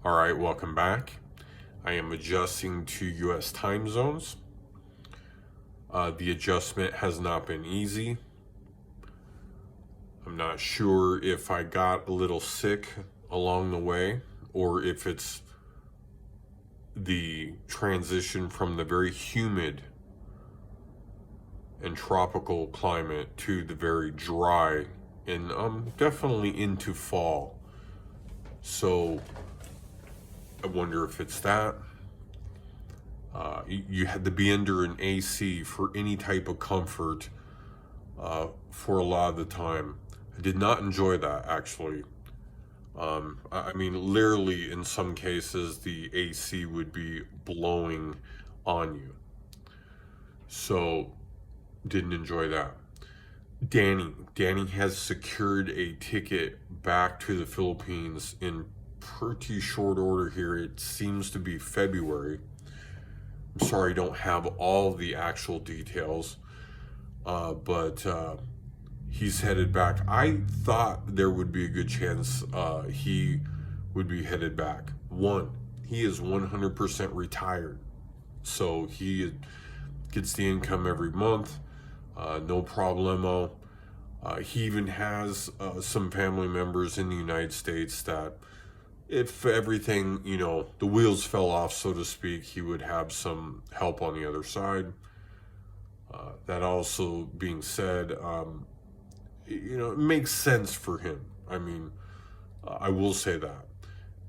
All right, welcome back. I am adjusting to US time zones. The adjustment has not been easy. I'm not sure if I got a little sick along the way or if it's the transition from the very humid and tropical climate to the very dry, and I'm definitely into fall. So I wonder if it's that. You had to be under an AC for any type of comfort for a lot of the time. I did not enjoy that actually. I mean, literally, in some cases, the AC would be blowing on you. So, didn't enjoy that. Danny has secured a ticket back to the Philippines in pretty short order here. It seems to be February. I'm sorry, I don't have all the actual details, but he's headed back. I thought there would be a good chance he would be headed back. One, he is 100% retired, so he gets the income every month, no problemo. He even has some family members in the United States that if everything, the wheels fell off, so to speak, he would have some help on the other side. That also being said, it makes sense for him. I mean, I will say that.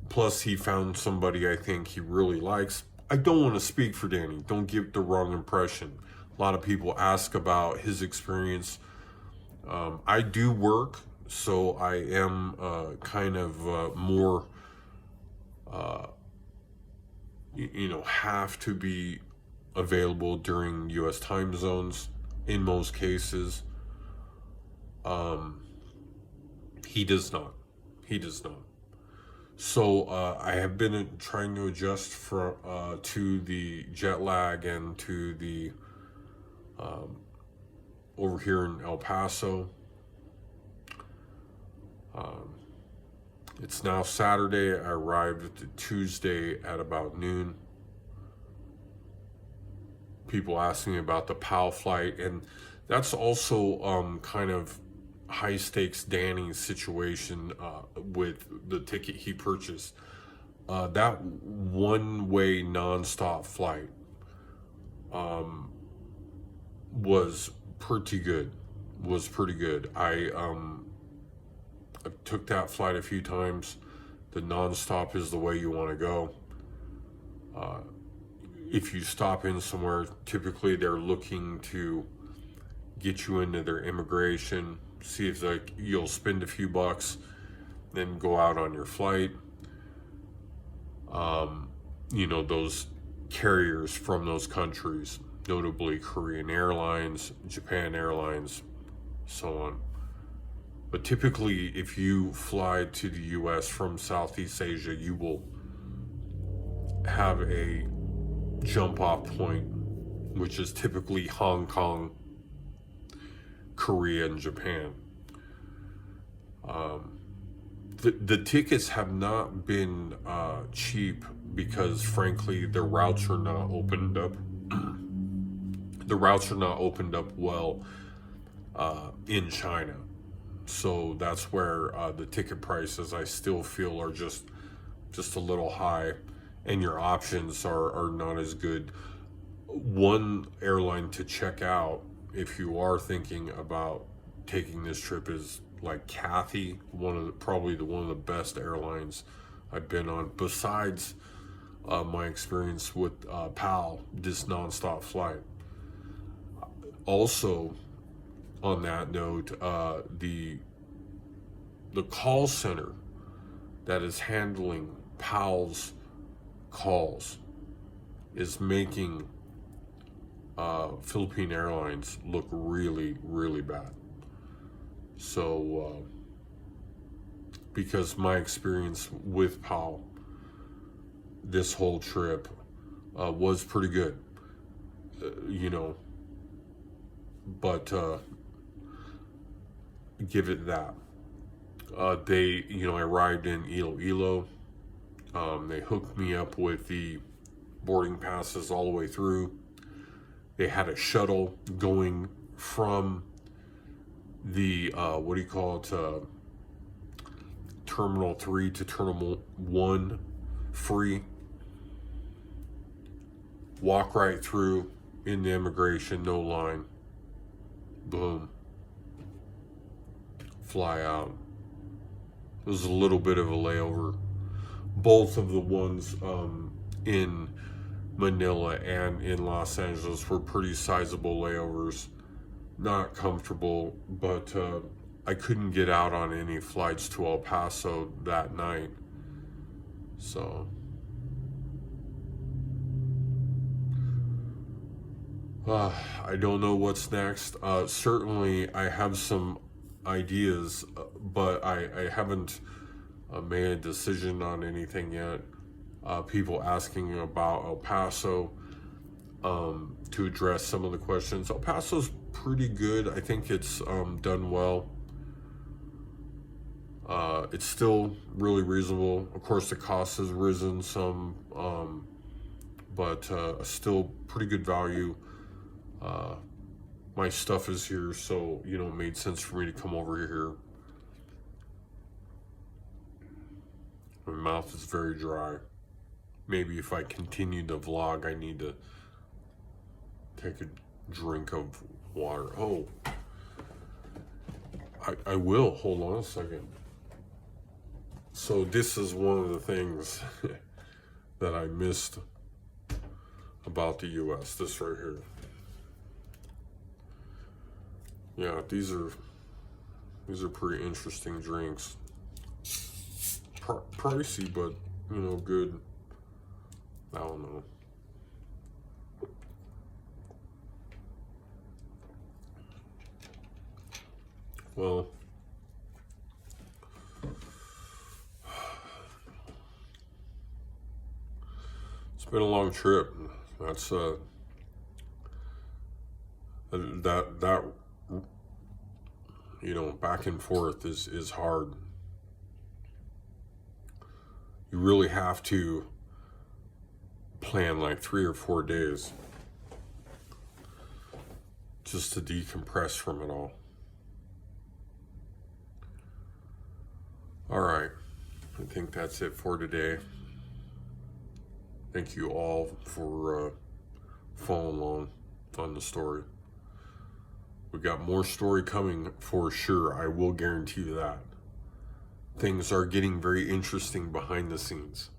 Plus, he found somebody I think he really likes. I don't want to speak for Danny. Don't give the wrong impression. A lot of people ask about his experience. I do work, so I am kind of more, have to be available during U.S. time zones in most cases. He does not. He does not. So I have been trying to adjust to the jet lag and to the over here in El Paso. It's now Saturday. I arrived Tuesday at about noon. People asking me about the PAL flight, and that's also kind of high stakes Danny's situation with the ticket he purchased. That one way nonstop flight was pretty good. I took that flight a few times. The nonstop is the way you want to go. If you stop in somewhere, typically they're looking to get you into their immigration, see if you'll spend a few bucks, then go out on your flight. Those carriers from those countries, notably Korean Airlines, Japan Airlines, so on. But typically, if you fly to the US from Southeast Asia, you will have a jump off point, which is typically Hong Kong, Korea, and Japan. The tickets have not been cheap because, frankly, the routes are not opened up. The routes are not opened up well in China. So that's where the ticket prices I still feel are just a little high, and your options are not as good. One airline to check out if you are thinking about taking this trip is like Cathay, probably one of the best airlines I've been on, besides my experience with PAL, this nonstop flight. Also, on that note, the call center that is handling PAL's calls is making Philippine Airlines look really, really bad. So, because my experience with PAL this whole trip was pretty good, but give it that. I arrived in Iloilo. They hooked me up with the boarding passes all the way through. They had a shuttle going from the, what do you call it, Terminal 3 to Terminal 1 free. Walk right through in the immigration, no line. Boom. Fly out. It was a little bit of a layover. Both of the ones in Manila and in Los Angeles were pretty sizable layovers. Not comfortable, but I couldn't get out on any flights to El Paso that night. So I don't know what's next. Certainly I have some ideas, but I haven't made a decision on anything yet. People asking about El Paso to address some of the questions. El Paso's pretty good. I think it's done well. It's still really reasonable. Of course, the cost has risen some, but still pretty good value. My stuff is here, so it made sense for me to come over here. My mouth is very dry. Maybe if I continue the vlog, I need to take a drink of water. Oh, I will. Hold on a second. So this is one of the things that I missed about the US. This right here. Yeah, these are pretty interesting drinks. Pricey, but good. I don't know. Well, it's been a long trip. That's that back and forth is hard. You really have to plan like 3 or 4 days just to decompress from it all. All right, I think that's it for today. Thank you all for following along on the story. We got more story coming for sure. I will guarantee you that. Things are getting very interesting behind the scenes.